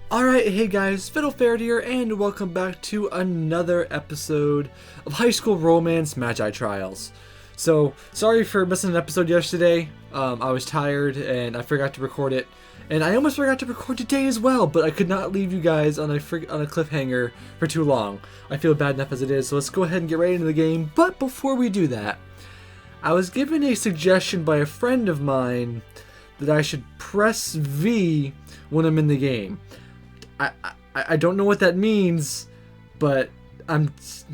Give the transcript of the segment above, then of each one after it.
Alright, hey guys, Fiddlefair here, and welcome back to another episode of High School Romance Magi Trials. So, sorry for missing an episode yesterday. I was tired and I forgot to record it. And I almost forgot to record today as well, but I could not leave you guys on a cliffhanger for too long. I feel bad enough as it is, so let's go ahead and get right into the game. But before we do that, I was given a suggestion by a friend of mine that I should press V when I'm in the game. I don't know what that means, but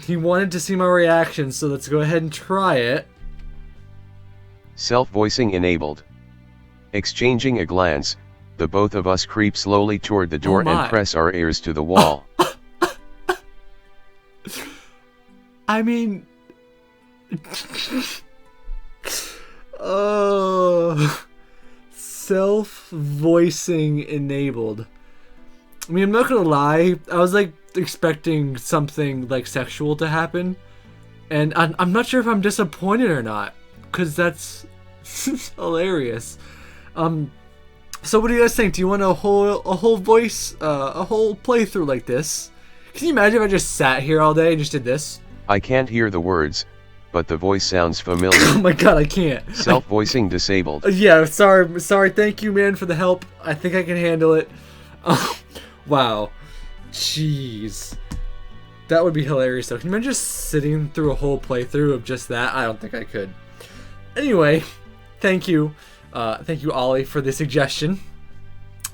he wanted to see my reaction, so let's go ahead and try it. Self-voicing enabled. Exchanging a glance, the both of us creep slowly toward the door and press our ears to the wall. I mean... oh... Self-voicing enabled. I mean, I'm not gonna lie, I was like expecting something like sexual to happen, and I'm not sure if I'm disappointed or not, because that's hilarious. So what do you guys think? Do you want a whole voice, a whole playthrough like this? Can you imagine if I just sat here all day and just did this? I can't hear the words, but the voice sounds familiar. Oh my god, I can't. Self-voicing disabled. Yeah, sorry, thank you, man, for the help. I think I can handle it. Wow. Jeez. That would be hilarious though. Can you imagine just sitting through a whole playthrough of just that? I don't think I could. Anyway, thank you. Thank you, Ollie, for the suggestion.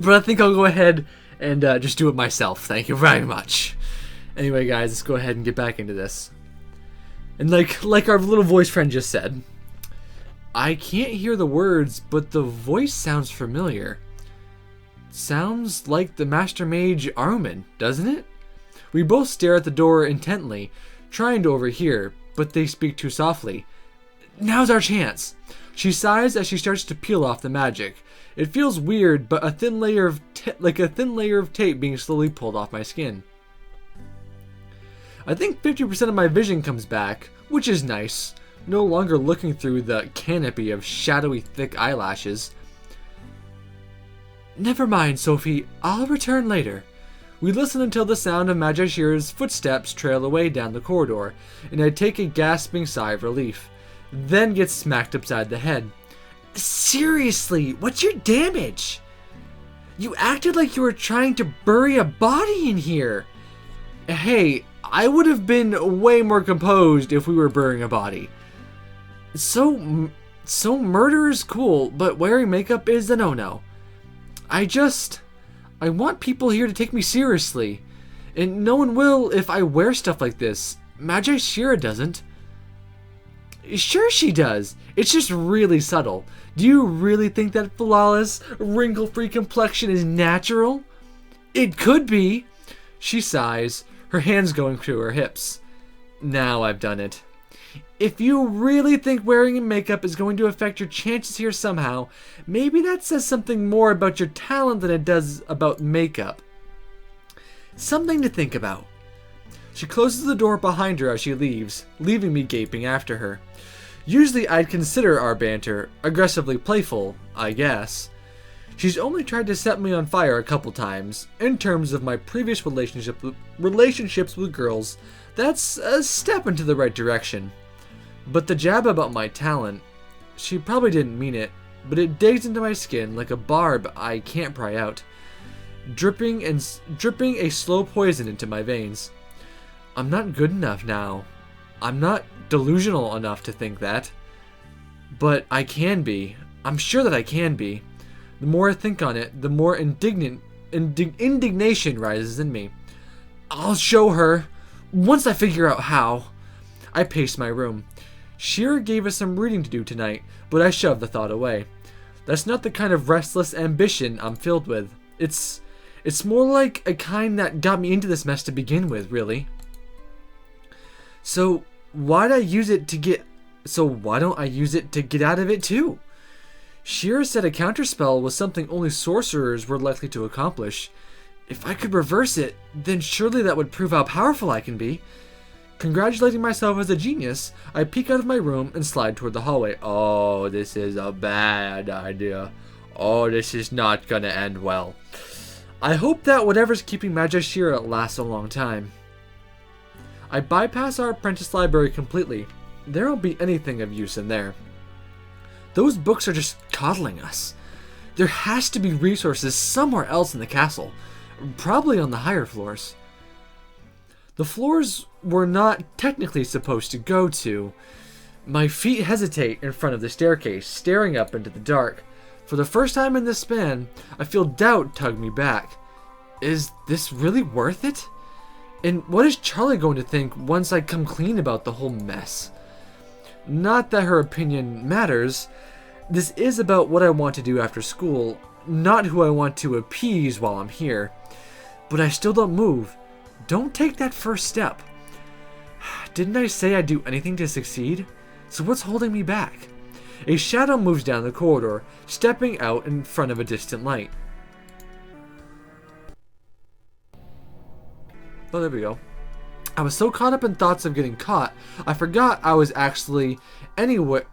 But I think I'll go ahead and just do it myself. Thank you very much. Anyway, guys, let's go ahead and get back into this. And like our little voice friend just said, I can't hear the words, but the voice sounds familiar. Sounds like the Master Mage Armin, doesn't it? We both stare at the door intently, trying to overhear, but they speak too softly. Now's our chance. She sighs as she starts to peel off the magic. It feels weird, but a thin layer of tape being slowly pulled off my skin. I think 50% of my vision comes back, which is nice. No longer looking through the canopy of shadowy thick eyelashes. Never mind, Sophie. I'll return later. We listen until the sound of Magi Shearer's footsteps trail away down the corridor, and I take a gasping sigh of relief, then get smacked upside the head. Seriously, what's your damage? You acted like you were trying to bury a body in here. Hey, I would have been way more composed if we were burying a body. So murder is cool, but wearing makeup is a no-no. I want people here to take me seriously. And no one will if I wear stuff like this. Magi Shearer doesn't. Sure she does. It's just really subtle. Do you really think that flawless, wrinkle-free complexion is natural? It could be. She sighs, her hands going to her hips. Now I've done it. If you really think wearing makeup is going to affect your chances here somehow, maybe that says something more about your talent than it does about makeup. Something to think about. She closes the door behind her as she leaves, leaving me gaping after her. Usually I'd consider our banter aggressively playful, I guess. She's only tried to set me on fire a couple times. In terms of my previous relationships with girls, that's a step into the right direction. But the jab about my talent, she probably didn't mean it, but it digs into my skin like a barb I can't pry out, dripping a slow poison into my veins. I'm not good enough now. I'm not delusional enough to think that. But I can be. I'm sure that I can be. The more I think on it, the more indignation rises in me. I'll show her, once I figure out how. I pace my room. Shearer gave us some reading to do tonight, but I shoved the thought away. That's not the kind of restless ambition I'm filled with. It's more like a kind that got me into this mess to begin with, really. So why don't I use it to get out of it too? Shearer said a counterspell was something only sorcerers were likely to accomplish. If I could reverse it, then surely that would prove how powerful I can be. Congratulating myself as a genius, I peek out of my room and slide toward the hallway. Oh, this is a bad idea. Oh, this is not gonna end well. I hope that whatever's keeping Magi Shira lasts a long time. I bypass our apprentice library completely. There won't be anything of use in there. Those books are just coddling us. There has to be resources somewhere else in the castle, probably on the higher floors. The floors we're not technically supposed to go to. My feet hesitate in front of the staircase, staring up into the dark. For the first time in this span, I feel doubt tug me back. Is this really worth it? And what is Charlie going to think once I come clean about the whole mess? Not that her opinion matters. This is about what I want to do after school, not who I want to appease while I'm here. But I still don't move. Don't take that first step. Didn't I say I'd do anything to succeed? So what's holding me back? A shadow moves down the corridor, stepping out in front of a distant light. Oh, there we go. I was so caught up in thoughts of getting caught, I forgot I wasn't actually anywhere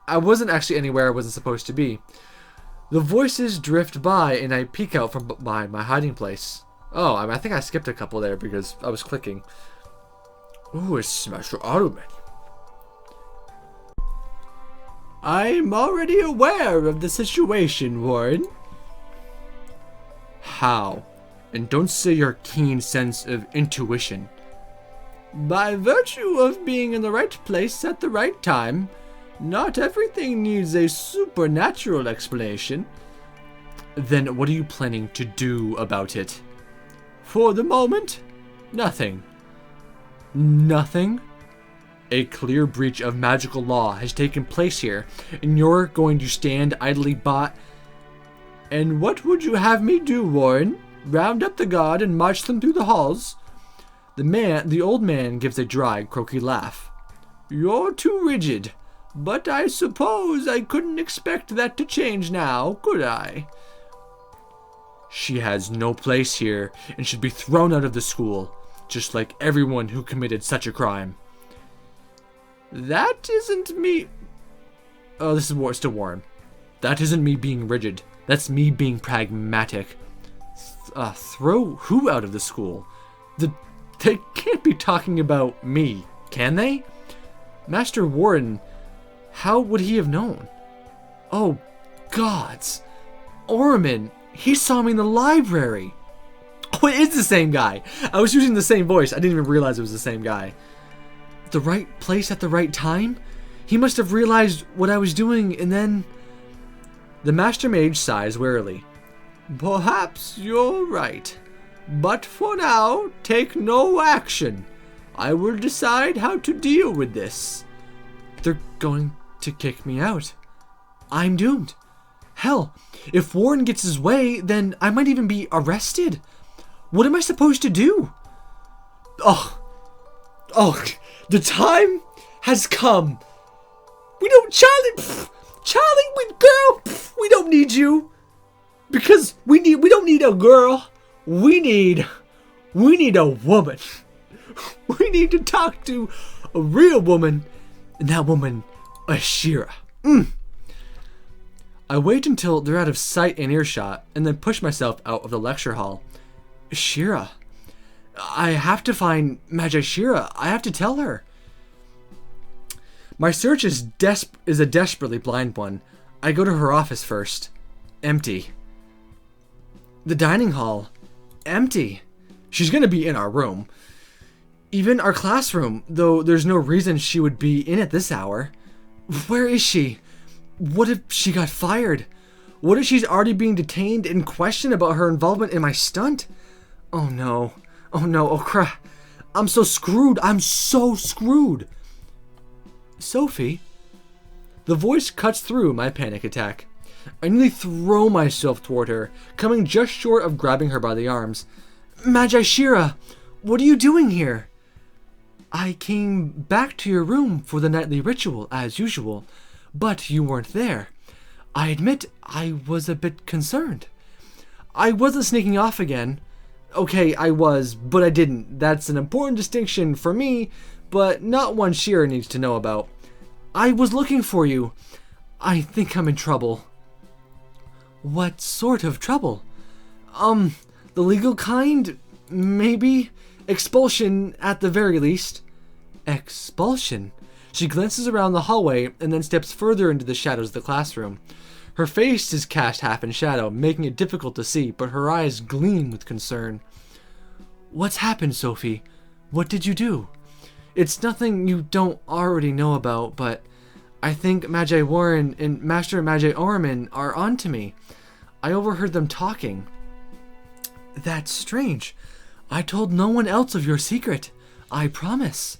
I wasn't supposed to be. The voices drift by and I peek out from behind my hiding place. Oh, I think I skipped a couple there because I was clicking. Ooh, it's Master Ottoman. I'm already aware of the situation, Warren. How? And don't say your keen sense of intuition. By virtue of being in the right place at the right time. Not everything needs a supernatural explanation. Then what are you planning to do about it? For the moment, nothing. Nothing? A clear breach of magical law has taken place here, and you're going to stand idly by. And what would you have me do, Warren? Round up the guard and march them through the halls? The old man gives a dry, croaky laugh. You're too rigid, but I suppose I couldn't expect that to change now, could I? She has no place here and should be thrown out of the school, just like everyone who committed such a crime. That isn't me. Oh, this is still Warren. That isn't me being rigid. That's me being pragmatic. Throw who out of the school? They can't be talking about me, can they? Master Warren, how would he have known? Oh, gods. Orman, he saw me in the library. Oh, it is the same guy. I was using the same voice. I didn't even realize it was the same guy. The right place at the right time? He must have realized what I was doing and then... The Master Mage sighs wearily. Perhaps you're right. But for now, take no action. I will decide how to deal with this. They're going to kick me out. I'm doomed. Hell, if Warren gets his way, then I might even be arrested. What am I supposed to do? Oh, the time has come. We don't, Charlie, girl, we don't need you. Because we don't need a girl. We need a woman. We need to talk to a real woman, and that woman, Ashira. I wait until they're out of sight and earshot, and then push myself out of the lecture hall. Ashira. I have to find Magi Shira. I have to tell her. My search is a desperately blind one. I go to her office first. Empty. The dining hall. Empty. She's gonna be in our room. Even our classroom, though there's no reason she would be in at this hour. Where is she? What if she got fired? What if she's already being detained and questioned about her involvement in my stunt? Oh no. Oh crap. I'm so screwed. Sophie? The voice cuts through my panic attack. I nearly throw myself toward her, coming just short of grabbing her by the arms. Magi Shira, what are you doing here? I came back to your room for the nightly ritual, as usual, but you weren't there. I admit I was a bit concerned. I wasn't sneaking off again. Okay, I was, but I didn't. That's an important distinction for me, but not one Shira needs to know about. I was looking for you. I think I'm in trouble. What sort of trouble? The legal kind? Maybe. Expulsion at the very least. Expulsion? She glances around the hallway and then steps further into the shadows of the classroom. Her face is cast half in shadow, making it difficult to see, but her eyes gleam with concern. What's happened, Sophie? What did you do? It's nothing you don't already know about, but I think Magi Warren and Master Magi Orman are onto me. I overheard them talking. That's strange. I told no one else of your secret. I promise.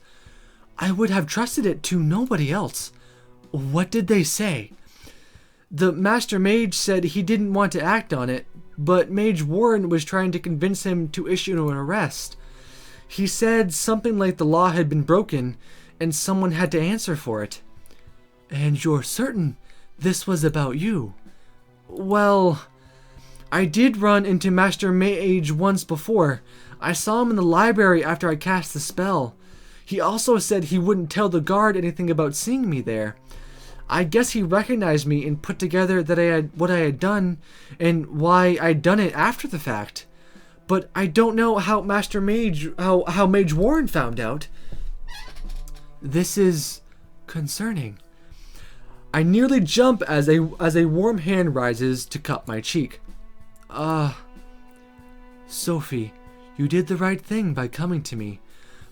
I would have trusted it to nobody else. What did they say? The Master Mage said he didn't want to act on it, but Mage Warren was trying to convince him to issue an arrest. He said something like the law had been broken and someone had to answer for it. And you're certain this was about you? Well, I did run into Master Mage once before. I saw him in the library after I cast the spell. He also said he wouldn't tell the guard anything about seeing me there. I guess he recognized me and put together that what I had done and why I'd done it after the fact. But I don't know how how Mage Warren found out. This is concerning. I nearly jump as a warm hand rises to cup my cheek. Sophie, you did the right thing by coming to me,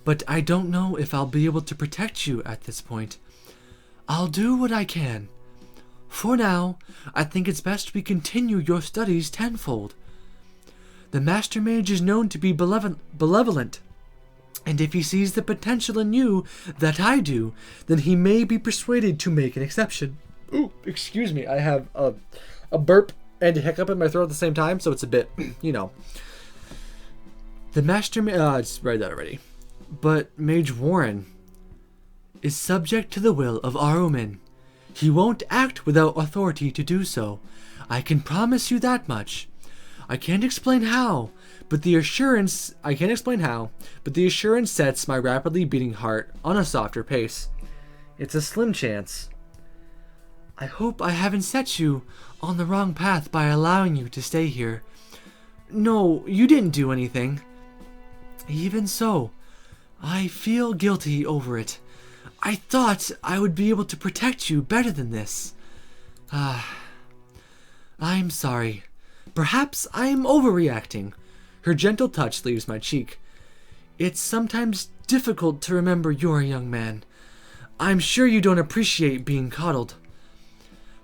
but I don't know if I'll be able to protect you at this point. I'll do what I can. For now, I think it's best we continue your studies tenfold. The Master Mage is known to be benevolent, and if he sees the potential in you that I do, then he may be persuaded to make an exception. Ooh, excuse me, I have a burp and a hiccup in my throat at the same time, so it's a bit, The Master Mage, I just read that already. But Mage Warren is subject to the will of Aruman. He won't act without authority to do so. I can promise you that much. I can't explain how, but the assurance sets my rapidly beating heart on a softer pace. It's a slim chance. I hope I haven't set you on the wrong path by allowing you to stay here. No, you didn't do anything. Even so, I feel guilty over it. I thought I would be able to protect you better than this. I'm sorry. Perhaps I'm overreacting. Her gentle touch leaves my cheek. It's sometimes difficult to remember you're a young man. I'm sure you don't appreciate being coddled.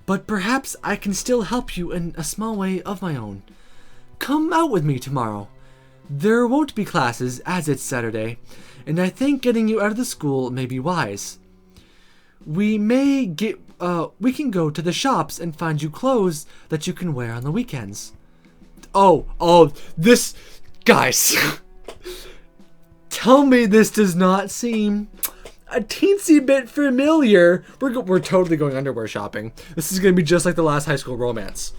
But perhaps I can still help you in a small way of my own. Come out with me tomorrow. There won't be classes as it's Saturday, and I think getting you out of the school may be wise. We can go to the shops and find you clothes that you can wear on the weekends. This, guys, tell me this does not seem a teensy bit familiar. We're totally going underwear shopping. This is gonna be just like the last High School Romance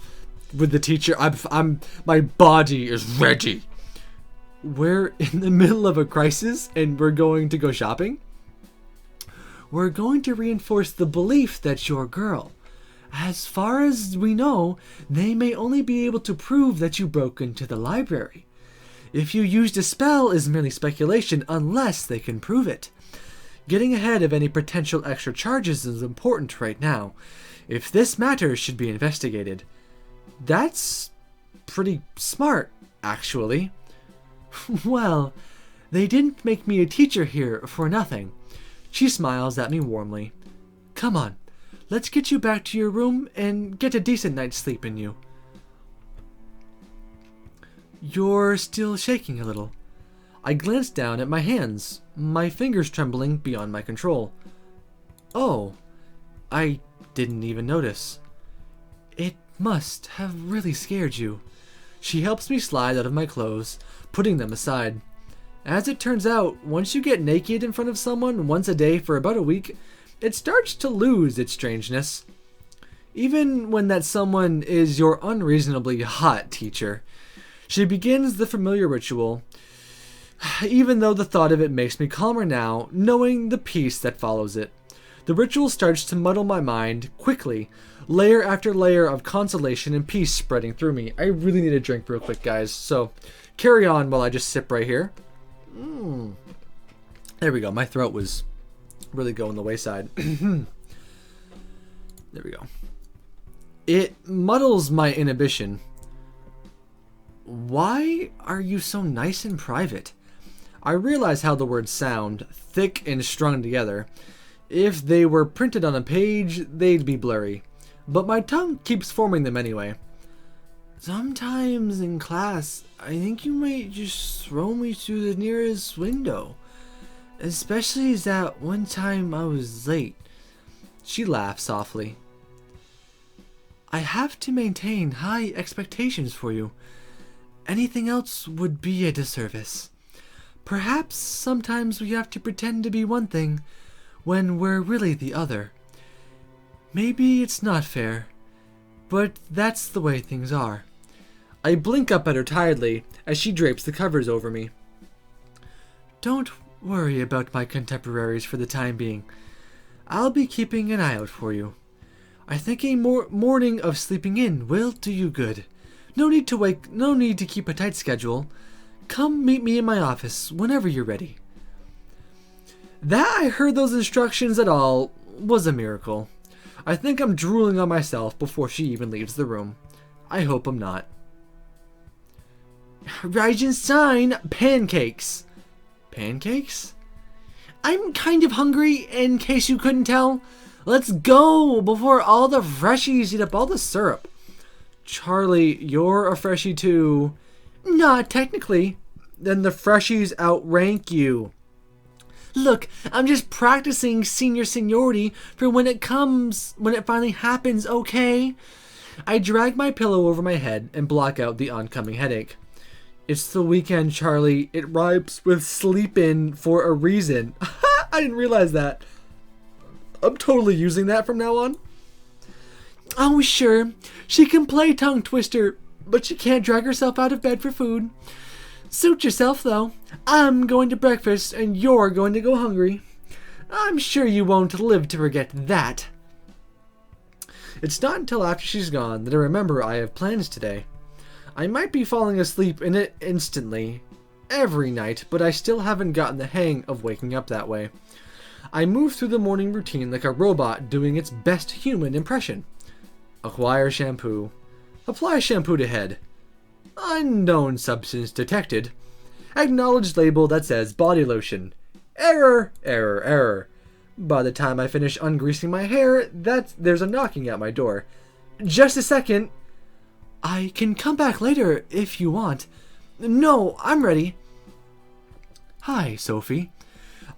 with the teacher. My body is ready. We're in the middle of a crisis and we're going to go shopping? We're going to reinforce the belief that you're a girl. As far as we know, they may only be able to prove that you broke into the library. If you used a spell is merely speculation unless they can prove it. Getting ahead of any potential extra charges is important right now. If this matter should be investigated. That's pretty smart, actually. Well, they didn't make me a teacher here for nothing. She smiles at me warmly. Come on, let's get you back to your room and get a decent night's sleep in you. You're still shaking a little. I glance down at my hands, my fingers trembling beyond my control. Oh, I didn't even notice. It must have really scared you. She helps me slide out of my clothes, putting them aside. As it turns out, once you get naked in front of someone once a day for about a week, it starts to lose its strangeness. Even when that someone is your unreasonably hot teacher. She begins the familiar ritual, even though the thought of it makes me calmer now, knowing the peace that follows it. The ritual starts to muddle my mind quickly, layer after layer of consolation and peace spreading through me. I really need a drink real quick, guys, so Carry on while I just sip right here. There we go. My throat was really going the wayside. There we go. It muddles my inhibition. Why are you so nice and private? I realize how the words sound, thick and strung together. If they were printed on a page, they'd be blurry. But my tongue keeps forming them anyway. Sometimes in class, I think you might just throw me through the nearest window. Especially that one time I was late. She laughed softly. I have to maintain high expectations for you. Anything else would be a disservice. Perhaps sometimes we have to pretend to be one thing when we're really the other. Maybe it's not fair, but that's the way things are. I blink up at her tiredly as she drapes the covers over me. Don't worry about my contemporaries for the time being. I'll be keeping an eye out for you. I think a morning of sleeping in will do you good. No need to keep a tight schedule. Come meet me in my office whenever you're ready. That I heard those instructions at all was a miracle. I think I'm drooling on myself before she even leaves the room. I hope I'm not. Rising sign, pancakes. Pancakes? I'm kind of hungry, in case you couldn't tell. Let's go before all the freshies eat up all the syrup. Charlie, you're a freshie too. Not technically. Then the freshies outrank you. Look, I'm just practicing senior seniority for when it finally happens, okay? I drag my pillow over my head and block out the oncoming headache. It's the weekend, Charlie. It rhymes with sleep in for a reason. I didn't realize that. I'm totally using that from now on. Oh, sure. She can play tongue twister, but she can't drag herself out of bed for food. Suit yourself, though. I'm going to breakfast, and you're going to go hungry. I'm sure you won't live to forget that. It's not until after she's gone that I remember I have plans today. I might be falling asleep in it instantly every night, but I still haven't gotten the hang of waking up that way. I move through the morning routine like a robot doing its best human impression. Acquire shampoo. Apply shampoo to head. Unknown substance detected. Acknowledged label that says body lotion. Error, error, error. By the time I finish ungreasing my hair, there's a knocking at my door. Just a second. I can come back later if you want. No, I'm ready. Hi, Sophie.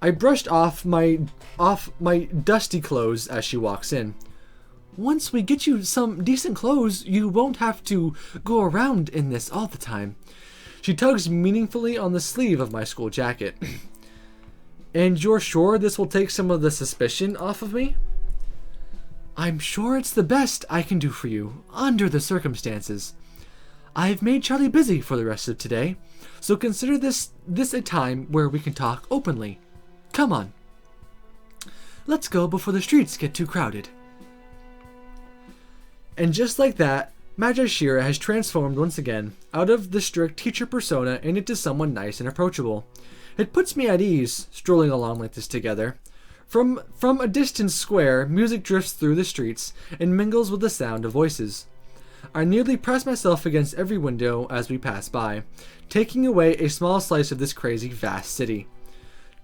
I brushed off my dusty clothes as she walks in. Once we get you some decent clothes, you won't have to go around in this all the time. She tugs meaningfully on the sleeve of my school jacket. And you're sure this will take some of the suspicion off of me? I'm sure it's the best I can do for you, under the circumstances. I've made Charlie busy for the rest of today, so consider this a time where we can talk openly. Come on. Let's go before the streets get too crowded. And just like that, Magi Shira has transformed once again out of the strict teacher persona and into someone nice and approachable. It puts me at ease, strolling along like this together. From a distant square, music drifts through the streets and mingles with the sound of voices. I nearly press myself against every window as we pass by, taking away a small slice of this crazy, vast city.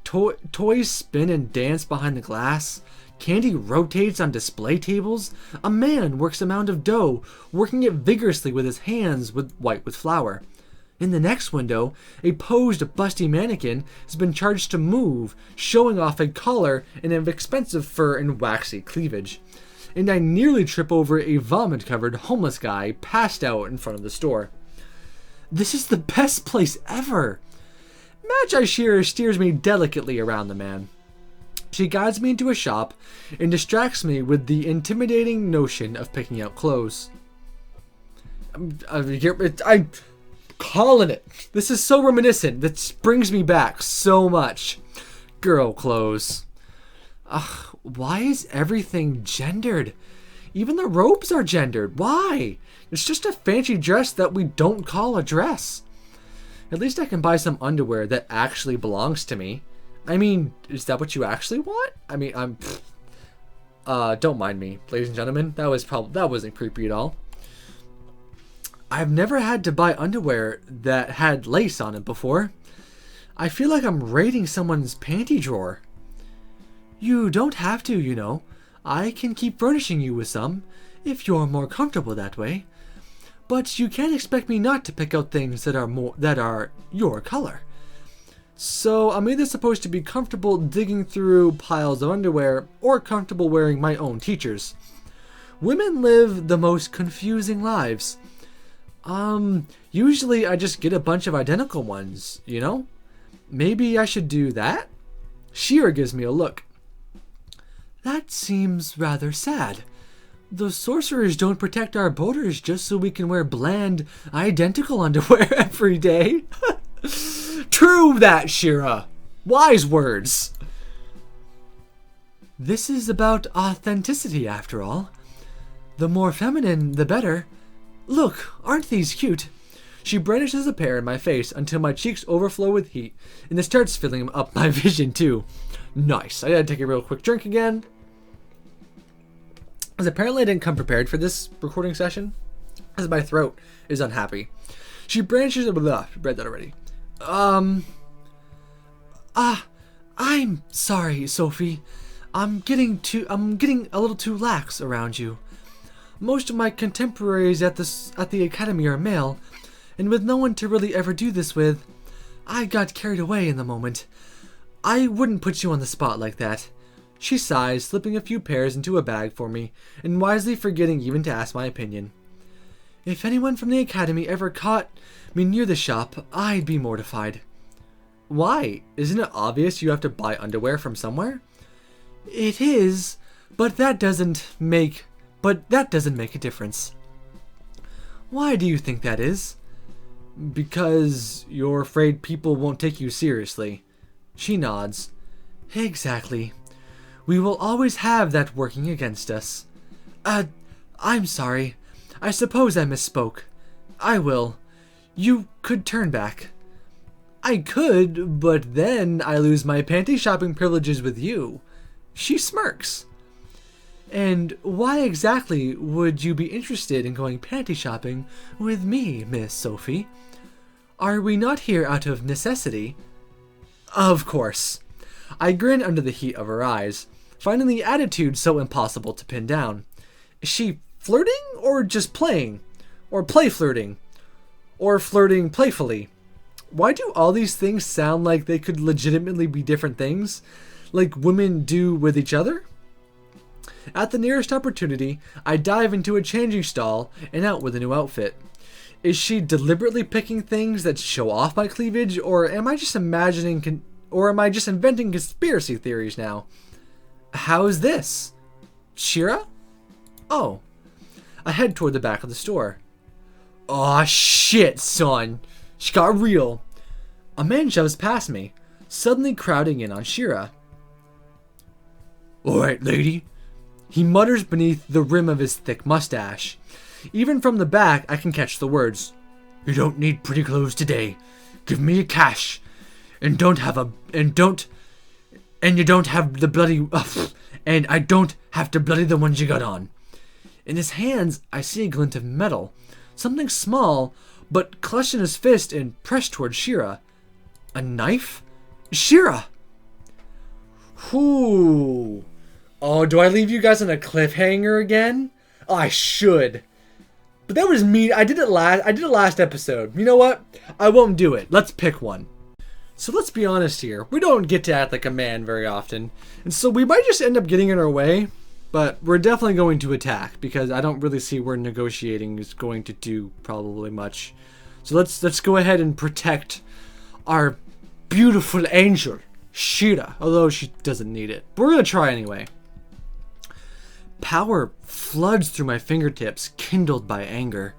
Toys spin and dance behind the glass. Candy rotates on display tables. A man works a mound of dough, working it vigorously with his hands white with flour. In the next window, a posed busty mannequin has been charged to move, showing off a collar and of expensive fur and waxy cleavage. And I nearly trip over a vomit-covered homeless guy passed out in front of the store. This is the best place ever! Magi Shira steers me delicately around the man. She guides me into a shop and distracts me with the intimidating notion of picking out clothes. I'm calling it. This is so reminiscent. That brings me back so much. Girl clothes. Ugh, why is everything gendered? Even the robes are gendered. Why? It's just a fancy dress that we don't call a dress. At least I can buy some underwear that actually belongs to me. I mean, is that what you actually want? I mean, don't mind me, ladies and gentlemen. That wasn't creepy at all. I've never had to buy underwear that had lace on it before. I feel like I'm raiding someone's panty drawer. You don't have to, you know. I can keep furnishing you with some, if you're more comfortable that way. But you can't expect me not to pick out things that are your color. So I'm either supposed to be comfortable digging through piles of underwear or comfortable wearing my own teachers. Women live the most confusing lives. Usually I just get a bunch of identical ones, you know? Maybe I should do that? Shira gives me a look. That seems rather sad. The sorcerers don't protect our borders just so we can wear bland, identical underwear every day. True that, Shira. Wise words. This is about authenticity, after all. The more feminine, the better. Look, aren't these cute? She brandishes a pair in my face until my cheeks overflow with heat, and it starts filling up my vision too. Nice. I gotta take a real quick drink again. As apparently I didn't come prepared for this recording session, as my throat is unhappy. She brandishes a read that already. I'm sorry, Sophie. I'm getting a little too lax around you. Most of my contemporaries at the academy are male, and with no one to really ever do this with, I got carried away in the moment. I wouldn't put you on the spot like that. She sighs, slipping a few pairs into a bag for me, and wisely forgetting even to ask my opinion. If anyone from the academy ever caught me near the shop, I'd be mortified. Why? Isn't it obvious you have to buy underwear from somewhere? It is, but that doesn't make a difference. Why do you think that is? Because you're afraid people won't take you seriously. She nods. Exactly. We will always have that working against us. I'm sorry. I suppose I misspoke. I will. You could turn back. I could, but then I lose my panty shopping privileges with you. She smirks. And why exactly would you be interested in going panty shopping with me, Miss Sophie? Are we not here out of necessity? Of course. I grin under the heat of her eyes, finding the attitude so impossible to pin down. Is she flirting or just playing? Or play flirting? Or flirting playfully? Why do all these things sound like they could legitimately be different things? Like women do with each other? At the nearest opportunity, I dive into a changing stall and out with a new outfit. Is she deliberately picking things that show off my cleavage, or am I just inventing conspiracy theories now? How's this? Shira? Oh. I head toward the back of the store. Aw, shit, son. She got real. A man shoves past me, suddenly crowding in on Shira. Alright, lady. He mutters beneath the rim of his thick mustache. Even from the back, I can catch the words. You don't need pretty clothes today. Give me your cash. And I don't have to bloody the ones you got on. In his hands, I see a glint of metal. Something small, but clutched in his fist and pressed toward Shira. A knife? Shira! Whoo. Oh, do I leave you guys on a cliffhanger again? Oh, I should. But that was me. I did it last episode. You know what? I won't do it. Let's pick one. So let's be honest here. We don't get to act like a man very often. And so we might just end up getting in our way. But we're definitely going to attack, because I don't really see where negotiating is going to do probably much. So let's go ahead and protect our beautiful angel, Shira, although she doesn't need it. But we're going to try anyway. Power floods through my fingertips, kindled by anger.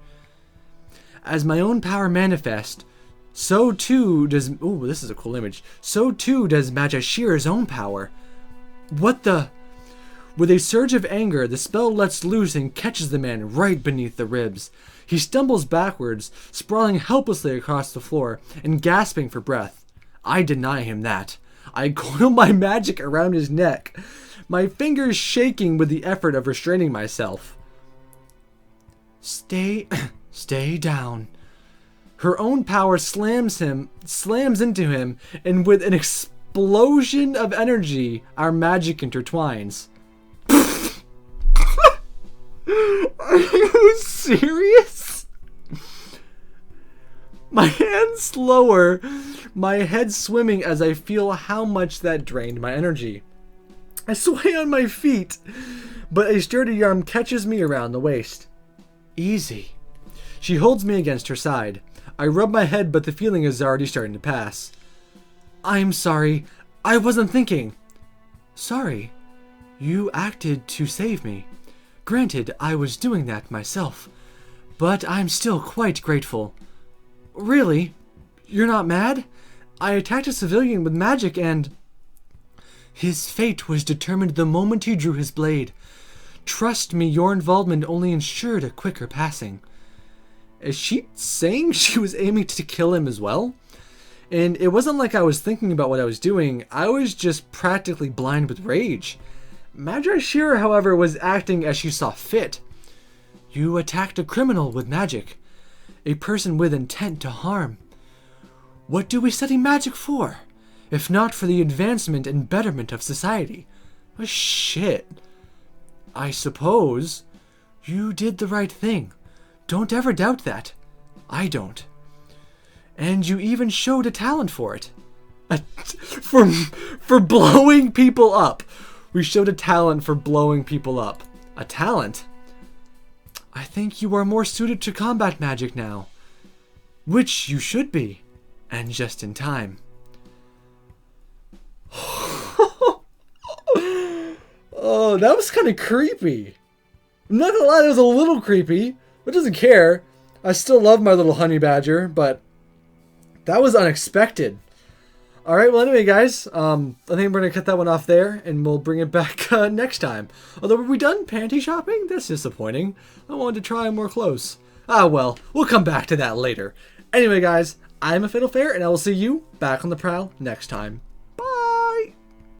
As my own power manifests, so too does... Ooh, this is a cool image. So too does Magi Shira's own power. What the... With a surge of anger, the spell lets loose and catches the man right beneath the ribs. He stumbles backwards, sprawling helplessly across the floor and gasping for breath. I deny him that. I coil my magic around his neck, my fingers shaking with the effort of restraining myself. Stay down. Her own power slams into him, and with an explosion of energy, our magic intertwines. Are you serious? My hands lower, my head swimming as I feel how much that drained my energy. I sway on my feet, but a sturdy arm catches me around the waist. Easy. She holds me against her side. I rub my head, but the feeling is already starting to pass. I'm sorry. I wasn't thinking. Sorry. You acted to save me. Granted, I was doing that myself, but I'm still quite grateful. Really? You're not mad? I attacked a civilian with magic and... His fate was determined the moment he drew his blade. Trust me, your involvement only ensured a quicker passing. Is she saying she was aiming to kill him as well? And it wasn't like I was thinking about what I was doing. I was just practically blind with rage. Magi Shearer, however, was acting as she saw fit. You attacked a criminal with magic. A person with intent to harm. What do we study magic for? If not for the advancement and betterment of society? Oh, shit. I suppose you did the right thing. Don't ever doubt that. I don't. And you even showed a talent for it. For blowing people up. We showed a talent for blowing people up. A talent? I think you are more suited to combat magic now. Which you should be. And just in time. Oh, that was kind of creepy. I'm not gonna lie, that was a little creepy. But doesn't care. I still love my little honey badger, but that was unexpected. Alright, well anyway guys, I think we're going to cut that one off there, and we'll bring it back next time. Although, were we done panty shopping? That's disappointing. I wanted to try more clothes. Ah well, we'll come back to that later. Anyway guys, I'm a Fatal Fair, and I will see you back on the prowl next time.